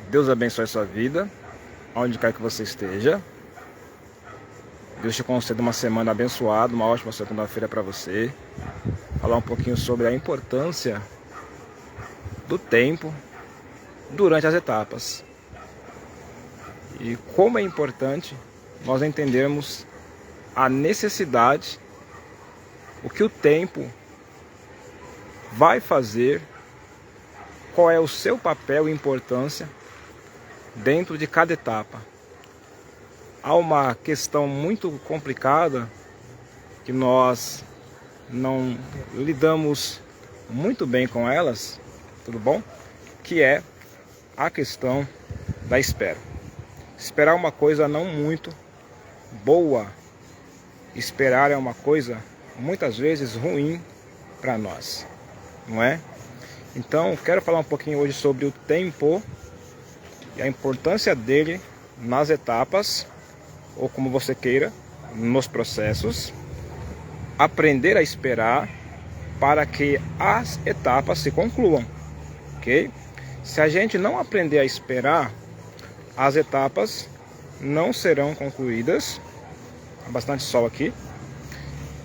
Deus abençoe a sua vida, onde quer que você esteja. Deus te conceda uma semana abençoada, uma ótima segunda-feira para você. Falar um pouquinho sobre a importância do tempo durante as etapas. E como é importante nós entendermos a necessidade, o que o tempo vai fazer, qual é o seu papel e importância dentro de cada etapa. Há uma questão muito complicada que nós não lidamos muito bem com elas, tudo bom? Que é a questão da espera. Esperar é uma coisa não muito boa. Esperar é uma coisa muitas vezes ruim para nós, não é? Então, quero falar um pouquinho hoje sobre o tempo e a importância dele nas etapas, ou como você queira, nos processos. Aprender a esperar para que as etapas se concluam, ok? Se a gente não aprender a esperar, as etapas não serão concluídas. Há bastante sol aqui.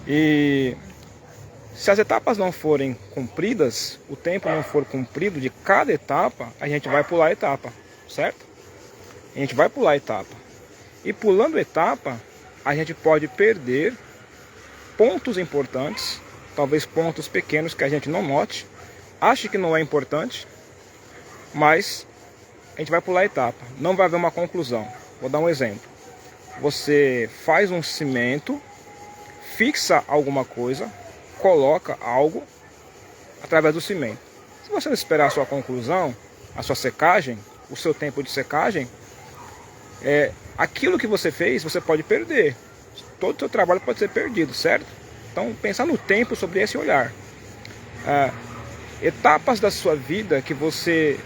E se as etapas não forem cumpridas, o tempo não for cumprido de cada etapa, a gente vai pular a etapa, certo? A gente vai pular a etapa. E pulando etapa, a gente pode perder pontos importantes, talvez pontos pequenos que a gente não note, ache que não é importante, mas a gente vai pular a etapa, não vai haver uma conclusão. Vou dar um exemplo. Você faz um cimento, fixa alguma coisa, coloca algo através do cimento. Se você não esperar a sua conclusão, a sua secagem, o seu tempo de secagem, aquilo que você fez, você pode perder. Todo o seu trabalho pode ser perdido, certo? Então, pensar no tempo sobre esse olhar. Etapas da sua vida que você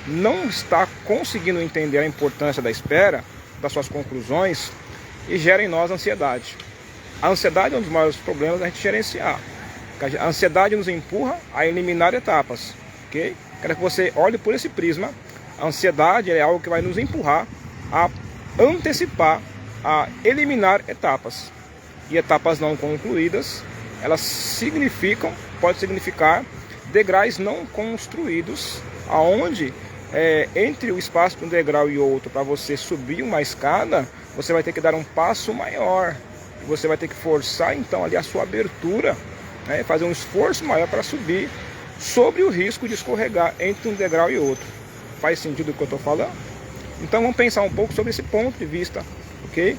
não está conseguindo entender a importância da espera, das suas conclusões, e gera em nós ansiedade. A ansiedade é um dos maiores problemas da gente gerenciar. A ansiedade nos empurra a eliminar etapas, ok? Quero que você olhe por esse prisma. A ansiedade é algo que vai nos empurrar a antecipar, a eliminar etapas. E etapas não concluídas, elas pode significar degraus não construídos, aonde entre o espaço de um degrau e outro, para você subir uma escada, você vai ter que dar um passo maior. Você vai ter que forçar então ali a sua abertura, né, fazer um esforço maior para subir, sobre o risco de escorregar entre um degrau e outro. Faz sentido o que eu estou falando? Então vamos pensar um pouco sobre esse ponto de vista, ok?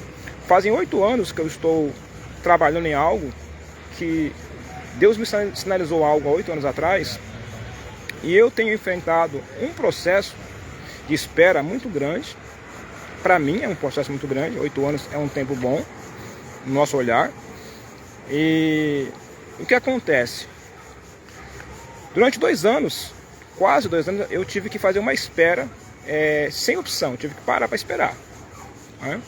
Fazem 8 anos que eu estou trabalhando em algo que Deus me sinalizou algo há 8 anos atrás, e eu tenho enfrentado um processo de espera muito grande. Para mim é um processo muito grande. 8 anos é um tempo bom no nosso olhar. E o que acontece? Durante 2 anos, quase 2 anos, eu tive que fazer uma espera sem opção. Tive que parar para esperar, né?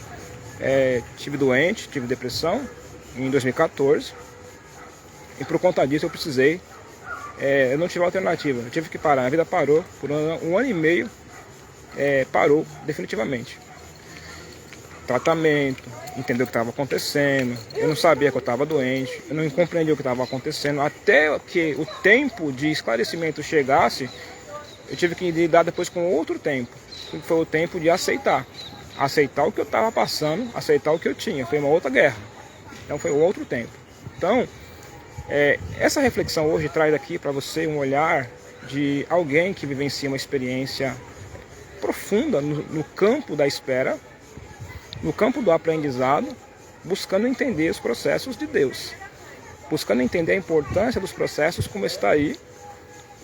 Tive doente, tive depressão em 2014. E por conta disso eu precisei, eu não tive alternativa, eu tive que parar. A vida parou por um ano e meio, parou definitivamente. Tratamento, entender o que estava acontecendo, eu não sabia que eu estava doente, eu não compreendia o que estava acontecendo, até que o tempo de esclarecimento chegasse. Eu tive que lidar depois com outro tempo, que foi o tempo de aceitar o que eu estava passando, aceitar o que eu tinha. Foi uma outra guerra, então foi outro tempo. Então, essa reflexão hoje traz aqui para você um olhar de alguém que vivencia uma experiência profunda no campo da espera, no campo do aprendizado, buscando entender os processos de Deus, buscando entender a importância dos processos como está aí,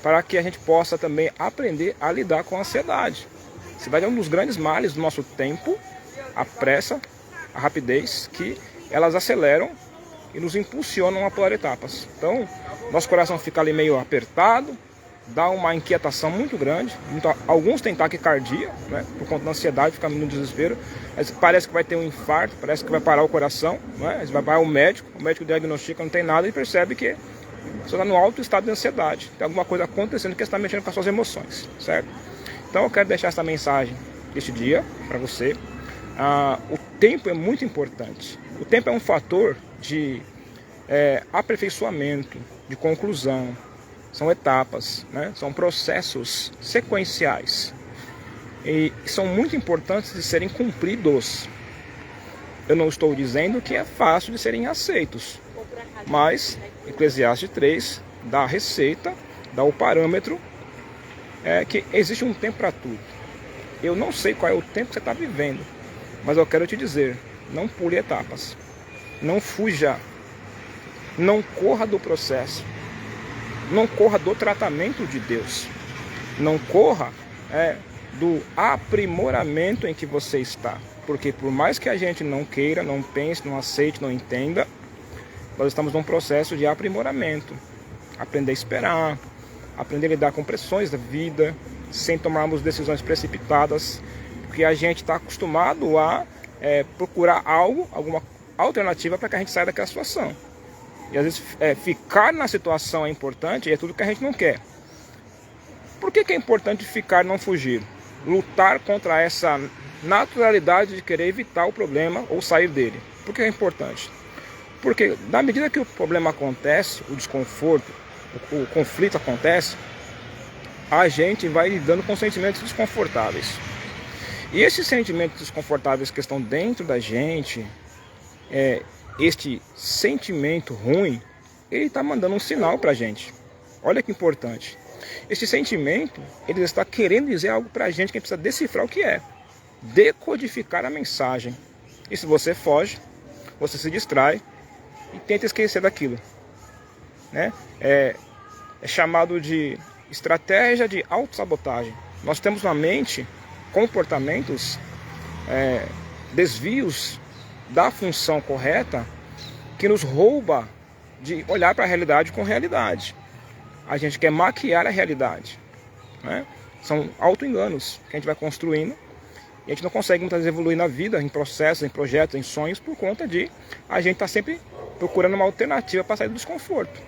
para que a gente possa também aprender a lidar com a ansiedade. A ansiedade é um dos grandes males do nosso tempo, a pressa, a rapidez, que elas aceleram e nos impulsionam a pular etapas. Então, nosso coração fica ali meio apertado, dá uma inquietação muito grande. Alguns têm taquicardia, né, por conta da ansiedade, fica no desespero. Parece que vai ter um infarto, parece que vai parar o coração, né? Vai parar o médico diagnostica, não tem nada e percebe que você está no alto estado de ansiedade. Tem alguma coisa acontecendo que está mexendo com as suas emoções, certo? Então eu quero deixar essa mensagem este dia para você. O tempo é muito importante. O tempo é um fator de aperfeiçoamento, de conclusão. São etapas, né? São processos sequenciais. E são muito importantes de serem cumpridos. Eu não estou dizendo que é fácil de serem aceitos, mas Eclesiastes 3 dá a receita, dá o parâmetro, que existe um tempo para tudo. Eu não sei qual é o tempo que você está vivendo, mas eu quero te dizer, não pule etapas, não fuja, não corra do processo, não corra do tratamento de Deus, não corra do aprimoramento em que você está. Porque por mais que a gente não queira, não pense, não aceite, não entenda, nós estamos num processo de aprimoramento. Aprender a esperar, aprender a lidar com pressões da vida, sem tomarmos decisões precipitadas, porque a gente está acostumado a procurar alguma alternativa para que a gente saia daquela situação. E às vezes ficar na situação é importante e é tudo que a gente não quer. Por que é importante ficar e não fugir? Lutar contra essa naturalidade de querer evitar o problema ou sair dele. Por que é importante? Porque na medida que o problema acontece, o desconforto, o conflito acontece, a gente vai lidando com sentimentos desconfortáveis. E esses sentimentos desconfortáveis que estão dentro da gente, este sentimento ruim, ele está mandando um sinal para a gente. Olha que importante. Esse sentimento, ele está querendo dizer algo para a gente que a gente precisa decifrar o que é. Decodificar a mensagem. E se você foge, você se distrai e tenta esquecer daquilo. Né? É chamado de estratégia de autossabotagem. Nós temos na mente comportamentos, desvios da função correta que nos rouba de olhar para a realidade com realidade. A gente quer maquiar a realidade, né? São auto-enganos que a gente vai construindo e a gente não consegue muitas vezes evoluir na vida, em processos, em projetos, em sonhos, por conta de a gente estar sempre procurando uma alternativa para sair do desconforto.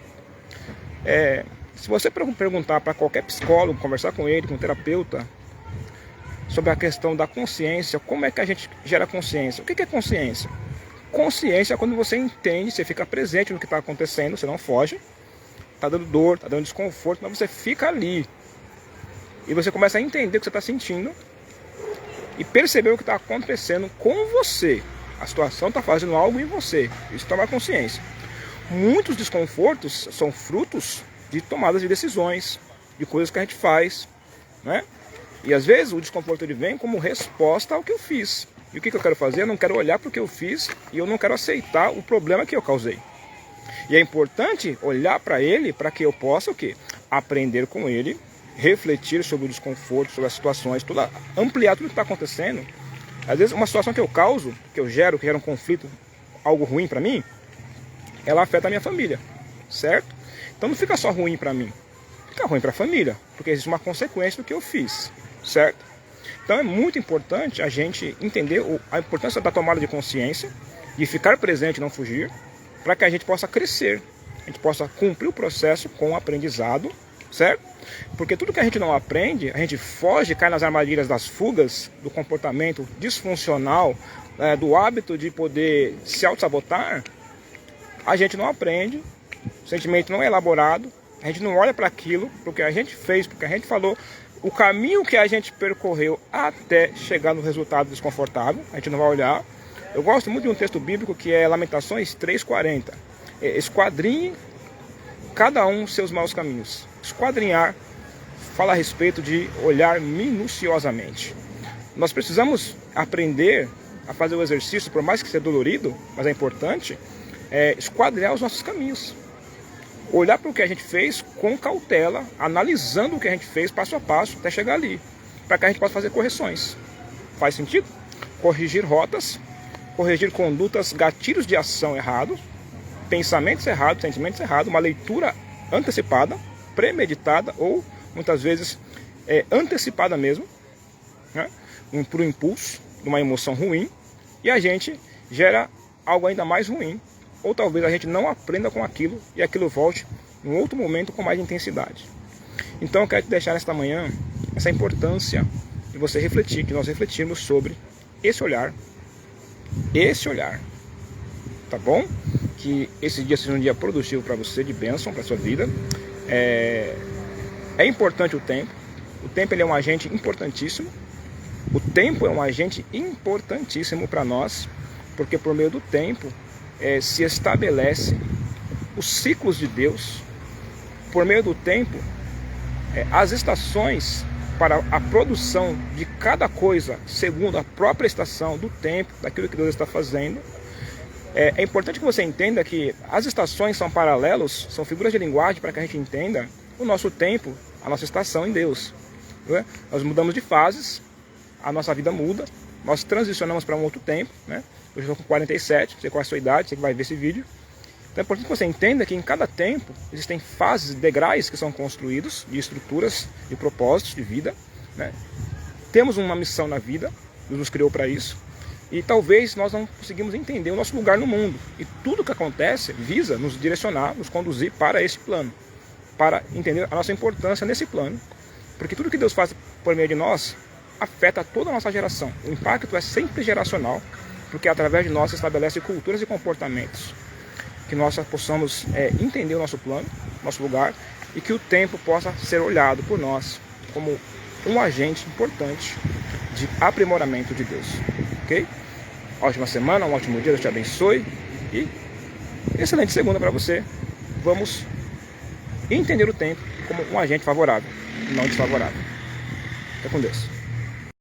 Se você perguntar para qualquer psicólogo, conversar com ele, com um terapeuta, sobre a questão da consciência, como é que a gente gera consciência? O que é consciência? Consciência é quando você entende, você fica presente no que está acontecendo, você não foge. Está dando dor, está dando desconforto, mas você fica ali. E você começa a entender o que você está sentindo e perceber o que está acontecendo com você. A situação está fazendo algo em você. Isso toma consciência. Muitos desconfortos são frutos de tomadas de decisões, de coisas que a gente faz, né? E às vezes o desconforto ele vem como resposta ao que eu fiz. E o que eu quero fazer? Eu não quero olhar para o que eu fiz e eu não quero aceitar o problema que eu causei. E é importante olhar para ele para que eu possa o quê? Aprender com ele, refletir sobre o desconforto, sobre as situações, ampliar tudo que está acontecendo. Às vezes uma situação que eu causo, que eu gero, que gera um conflito, algo ruim para mim, ela afeta a minha família, certo? Então não fica só ruim para mim, fica ruim para a família, porque existe uma consequência do que eu fiz, certo? Então é muito importante a gente entender a importância da tomada de consciência, de ficar presente e não fugir, para que a gente possa crescer, a gente possa cumprir o processo com o aprendizado, certo? Porque tudo que a gente não aprende, a gente foge, cai nas armadilhas das fugas, do comportamento disfuncional, do hábito de poder se auto-sabotar, a gente não aprende, o sentimento não é elaborado, a gente não olha para aquilo, porque a gente fez, porque a gente falou, o caminho que a gente percorreu até chegar no resultado desconfortável, a gente não vai olhar. Eu gosto muito de um texto bíblico que é Lamentações 3,40. Esquadrinhe cada um seus maus caminhos. Esquadrinhar fala a respeito de olhar minuciosamente. Nós precisamos aprender a fazer o exercício, por mais que seja dolorido, mas é importante, esquadrinhar os nossos caminhos. Olhar para o que a gente fez com cautela, analisando o que a gente fez passo a passo até chegar ali, para que a gente possa fazer correções. Faz sentido? Corrigir rotas, corrigir condutas, gatilhos de ação errados, pensamentos errados, sentimentos errados, uma leitura antecipada, premeditada ou muitas vezes antecipada mesmo, né? Por um impulso, de uma emoção ruim, e a gente gera algo ainda mais ruim, ou talvez a gente não aprenda com aquilo e aquilo volte em outro momento com mais intensidade. Então eu quero te deixar nesta manhã essa importância de você refletir, que nós refletirmos sobre esse olhar, tá bom? Que esse dia seja um dia produtivo para você, de bênção para sua vida. É importante o tempo ele é um agente importantíssimo. O tempo é um agente importantíssimo para nós, porque por meio do tempo se estabelece os ciclos de Deus. Por meio do tempo, as estações para a produção de cada coisa, segundo a própria estação do tempo, daquilo que Deus está fazendo. É importante que você entenda que as estações são paralelos, são figuras de linguagem para que a gente entenda o nosso tempo, a nossa estação em Deus. Né? Nós mudamos de fases, a nossa vida muda, nós transicionamos para um outro tempo. Né? Eu estou com 47, não sei qual é a sua idade, você que vai ver esse vídeo. Então é importante que você entenda que em cada tempo existem fases, degraus que são construídos de estruturas, de propósitos de vida. Né? Temos uma missão na vida, Deus nos criou para isso. E talvez nós não conseguimos entender o nosso lugar no mundo. E tudo que acontece visa nos direcionar, nos conduzir para esse plano. Para entender a nossa importância nesse plano. Porque tudo que Deus faz por meio de nós afeta toda a nossa geração. O impacto é sempre geracional, porque através de nós se estabelece culturas e comportamentos. Que nós possamos entender o nosso plano, nosso lugar, e que o tempo possa ser olhado por nós como um agente importante de aprimoramento de Deus. Ok? Ótima semana, um ótimo dia, Deus te abençoe e excelente segunda para você. Vamos entender o tempo como um agente favorável, não desfavorável. Fica com Deus.